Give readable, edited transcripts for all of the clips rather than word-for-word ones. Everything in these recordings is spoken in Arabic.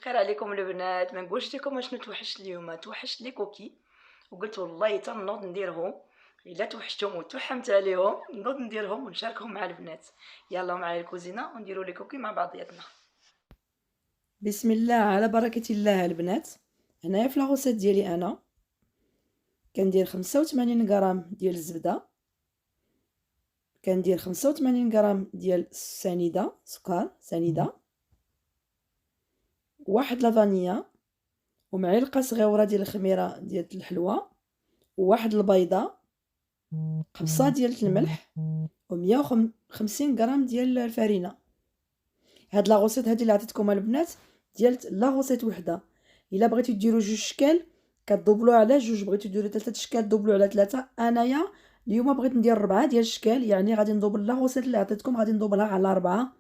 الخير عليكم البنات، ما نقولش لكم اشنو توحشت اليوم. توحشت لي كوكي وقلت والله تنوض نديرهم. الا توحشتهم وتوحمت عليهم نوض نديرهم ونشاركهم مع البنات. يلا معايا الكوزينه ونديروا لي كوكي مع بعضياتنا. بسم الله على بركه الله البنات. هنايا في لاغوسيت ديالي انا كندير 85 غرام ديال الزبده، كندير 85 غرام ديال السنيده، سكر سنيده، واحد لا فانيا، ومعلقه صغيره ديال الخميره ديال الحلوى، وواحد البيضه، قبصه ديال الملح، و150 غرام ديال الفرينه. هاد لاغوسيت هادي اللي عطيتكم البنات ديال لاغوسيت وحده. الا بغيتو ديروا جوج شكال كدوبلو على جوج، بغيتو ديروا 3 شكال دوبلو على 3. انايا اليوم بغيت ندير 4 ديال الشكال، يعني غادي ندوبل لاغوسيت اللي عطيتكم غادي ندوبلها على 4.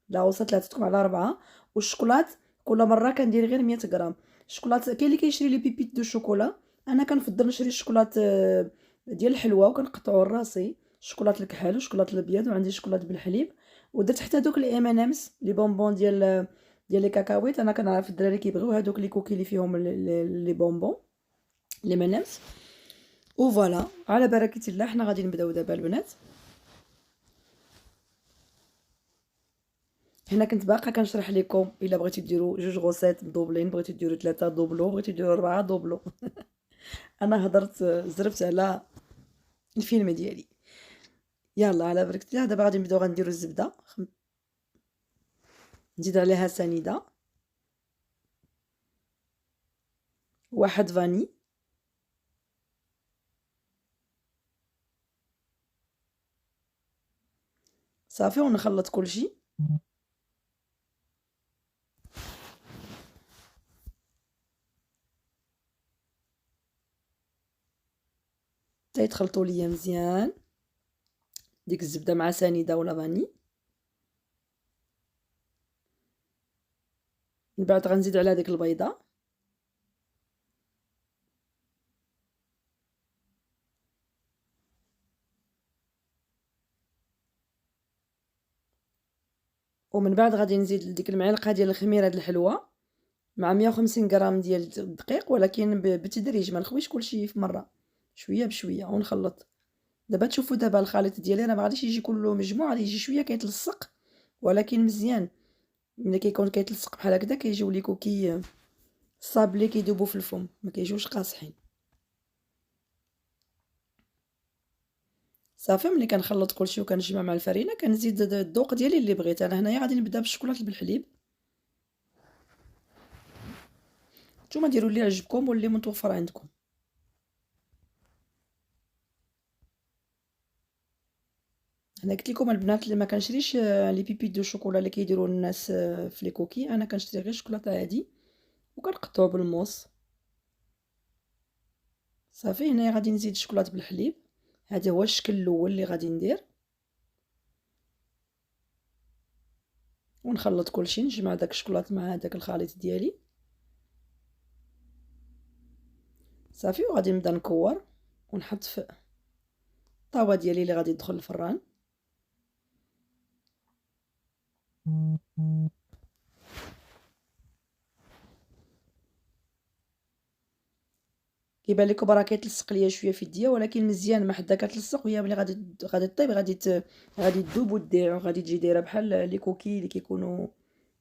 لاغوسيت اللي عطيتكم على 4. والشوكولات كل مره كندير غير 100 غرام. الشوكولات كاين اللي كيشري لي بيبيت دو شوكولا، انا كنفضل نشري الشوكولات ديال الحلوى وكنقطعو راسي شوكولات الكحل وشوكولات الابيض، وعندي شوكولات بالحليب. ودرت حتى دوك لي ام ان امز لي بونبون ديال لي كاكاويت. انا كنعرف الدراري كيبغيو هادوك لي كوكي اللي فيهم لي بونبون لي ام ان امز. وفوالا على بركه الله حنا غادي نبداو دابا البنات. هنا كنت باقا كنشرح لكم الا بغيتو ديروا جوج غوسيت مدوبلين، بغيتو ديروا 3 دوبلو، بغيتو ديروا 4 دوبلو. انا هضرت زربت على الفيلم ديالي. يلا على بركه الله دابا غادي نبداو غنديروا الزبده، نزيد عليها سنيده، واحد فاني، صافي ونخلط كلشي. حتى يتخلطوا ليا مزيان ديك الزبده مع سنيده ولا فاني. من بعد غنزيد على ديك البيضه، ومن بعد غادي نزيد ديك المعلقه ديال الخميره د الحلوى مع 150 غرام ديال الدقيق، ولكن بتدريج ما نخويش كلشي في مره، شويه بشويه ونخلط. دابا تشوفوا دابا الخليط ديالي راه ما غاديش يجي كله مجموع، غادي يجي شويه كيتلصق، ولكن مزيان. ملي كيكون كيتلصق بحال هكذا كيجيو لي كوكي صابلي كيذوبوا في الفم، ما كيجيوش قاصحين. صافي ملي كنخلط كلشي وكنجمع مع الفرينه كنزيد الذوق ديالي اللي بغيت. انا هنايا غادي نبدا بالشوكولاط بالحليب، نتوما ديروا اللي عجبكم واللي متوفر عندكم. انا قلت لكم البنات اللي ما كنشريش لي بيبي دو شوكولا اللي كيديروا الناس في لي كوكي، انا كنشري غير شوكولاته عادي وكنقطعو بالموس. صافي هنايا غادي نزيد الشوكولاط بالحليب، هذا هو الشكل الاول اللي غادي ندير. ونخلط كلشي، نجمع داك الشوكولاط مع داك الخليط ديالي. صافي وغادي نبدا نكور ونحط في الطاوه ديالي اللي غادي تدخل الفران. كيبان لكم راه كيتلصق ليا شويه في يديا، ولكن مزيان ما حدا كتلصق، وهي ملي غادي طيب غادي تذوب وتدير، غادي تجي دايره بحال لي كوكي اللي كيكونوا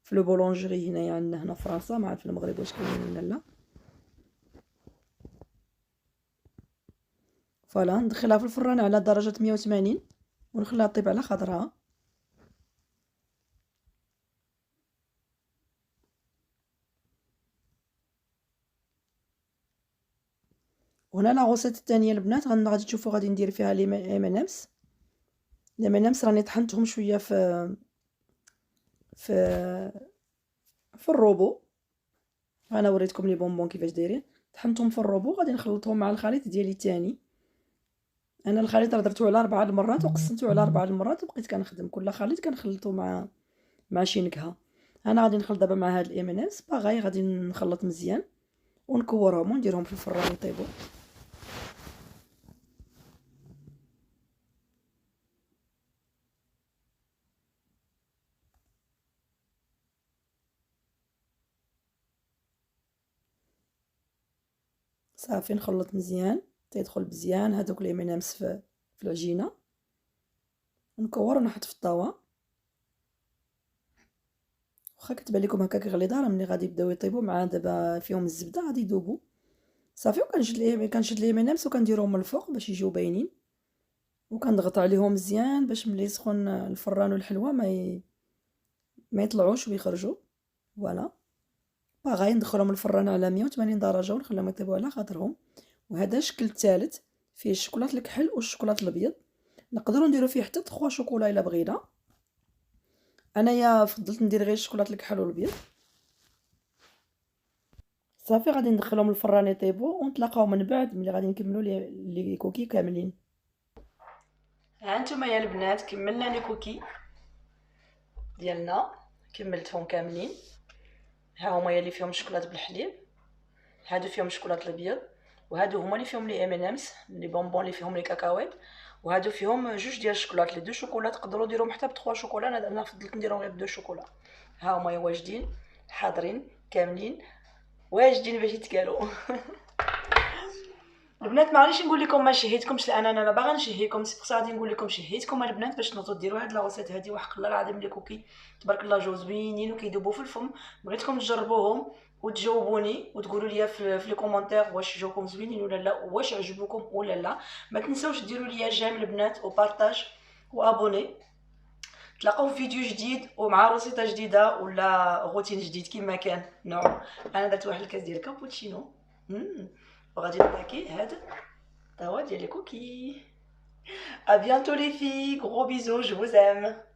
في لو بولونجري هنايا عندنا هنا في فرنسا، ما عرفت في المغرب واش كاينين ولا لا. فوالا ندخلها في الفران على درجه 180 ونخليها طيب على خضرها. وهنا لا غوسيت الثانيه البنات غادي تشوفوا غادي ندير فيها لي ام ان امس راني طحنتهم شويه في في الروبو. انا وريتكم لي بونبون كيفاش دايرين، طحنتهم في الروبو غادي نخلطهم مع الخليط ديالي الثاني. انا الخليط راه درتو على 4 المرات وقسمته على 4 المرات، وبقيت كنخدم كل خليط كنخلطو مع شي نكهه. انا غادي نخلط دابا مع هاد الام ان امز باغي، غادي نخلط مزيان ونكورهم ونديرهم في الفران يطيبوا. صافي نخلط مزيان تيدخل مزيان هادوك لي مينامس في العجينه، نكور ونحط في الطاوه. واخا كتبان لكم هكاك غليظه، راه ملي غادي يبداو يطيبوا مع دابا فيهم الزبده غادي يذوبوا صافي. كنشد لي مينامس وكنديرهم من الفوق باش يجيو باينين، وكنضغط عليهم مزيان باش ملي يسخن الفران والحلوه ما يطلعوش ويخرجوا. فوالا باغي ندخلهم الفران على 180 درجه ونخليهم يطيبوا على خاطرهم. وهذا الشكل الثالث فيه الشوكولات الكحل والشوكولات الابيض. نقدروا نديروا فيه حتى 3 شوكولا الا بغينا، انايا فضلت ندير غير الشوكولات الكحل والابيض. صافي غادي ندخلهم الفران يطيبوا ونتلاقاو من بعد ملي غادي نكملوا لي كوكي كاملين. ها انتم يا البنات كملنا لي كوكي ديالنا، كملتهم كاملين. ها هما اللي فيهم الشوكولات بالحليب، هادو فيهم الشوكولات الابيض، وهادو هما اللي فيهم لي ام&امز لي بونبون اللي فيهم لي كاكاويط، وهادو فيهم جوج ديال الشوكولات. لي دو شوكولات تقدروا ديروهم حتى ب 3 شوكولا، انا فضلت نديرهم غير ب 2 شوكولا. ها هما واجدين حاضرين كاملين واجدين باش يتكالوا. البنات معليش نقول لكم ما شهيتكمش لان انا باغا نشهيكم، سي غادي نقول لكم شهيتكم البنات باش تنوضوا ديروا هاد لاغوسيت هادي. وحق الله العظيم لي كوكي تبارك الله جوج زوينين وكيذوبوا في الفم. بغيتكم تجربوهم وتجاوبوني وتقولوا لي في لي كومونتير واش جاوكم زوينين ولا لا، واش عجبوكم ولا لا. ما تنساوش ديروا لي جيم البنات وبارطاج وابوني. تلاقاو في فيديو جديد ومع روسيطه جديده ولا روتين جديد كما كان نوع. انا درت واحد الكاس ديال كابوتشينو وغادي نطاكي هذا الطاوه ديال لي كوكي. À bientôt les filles, gros bisous, je vous aime.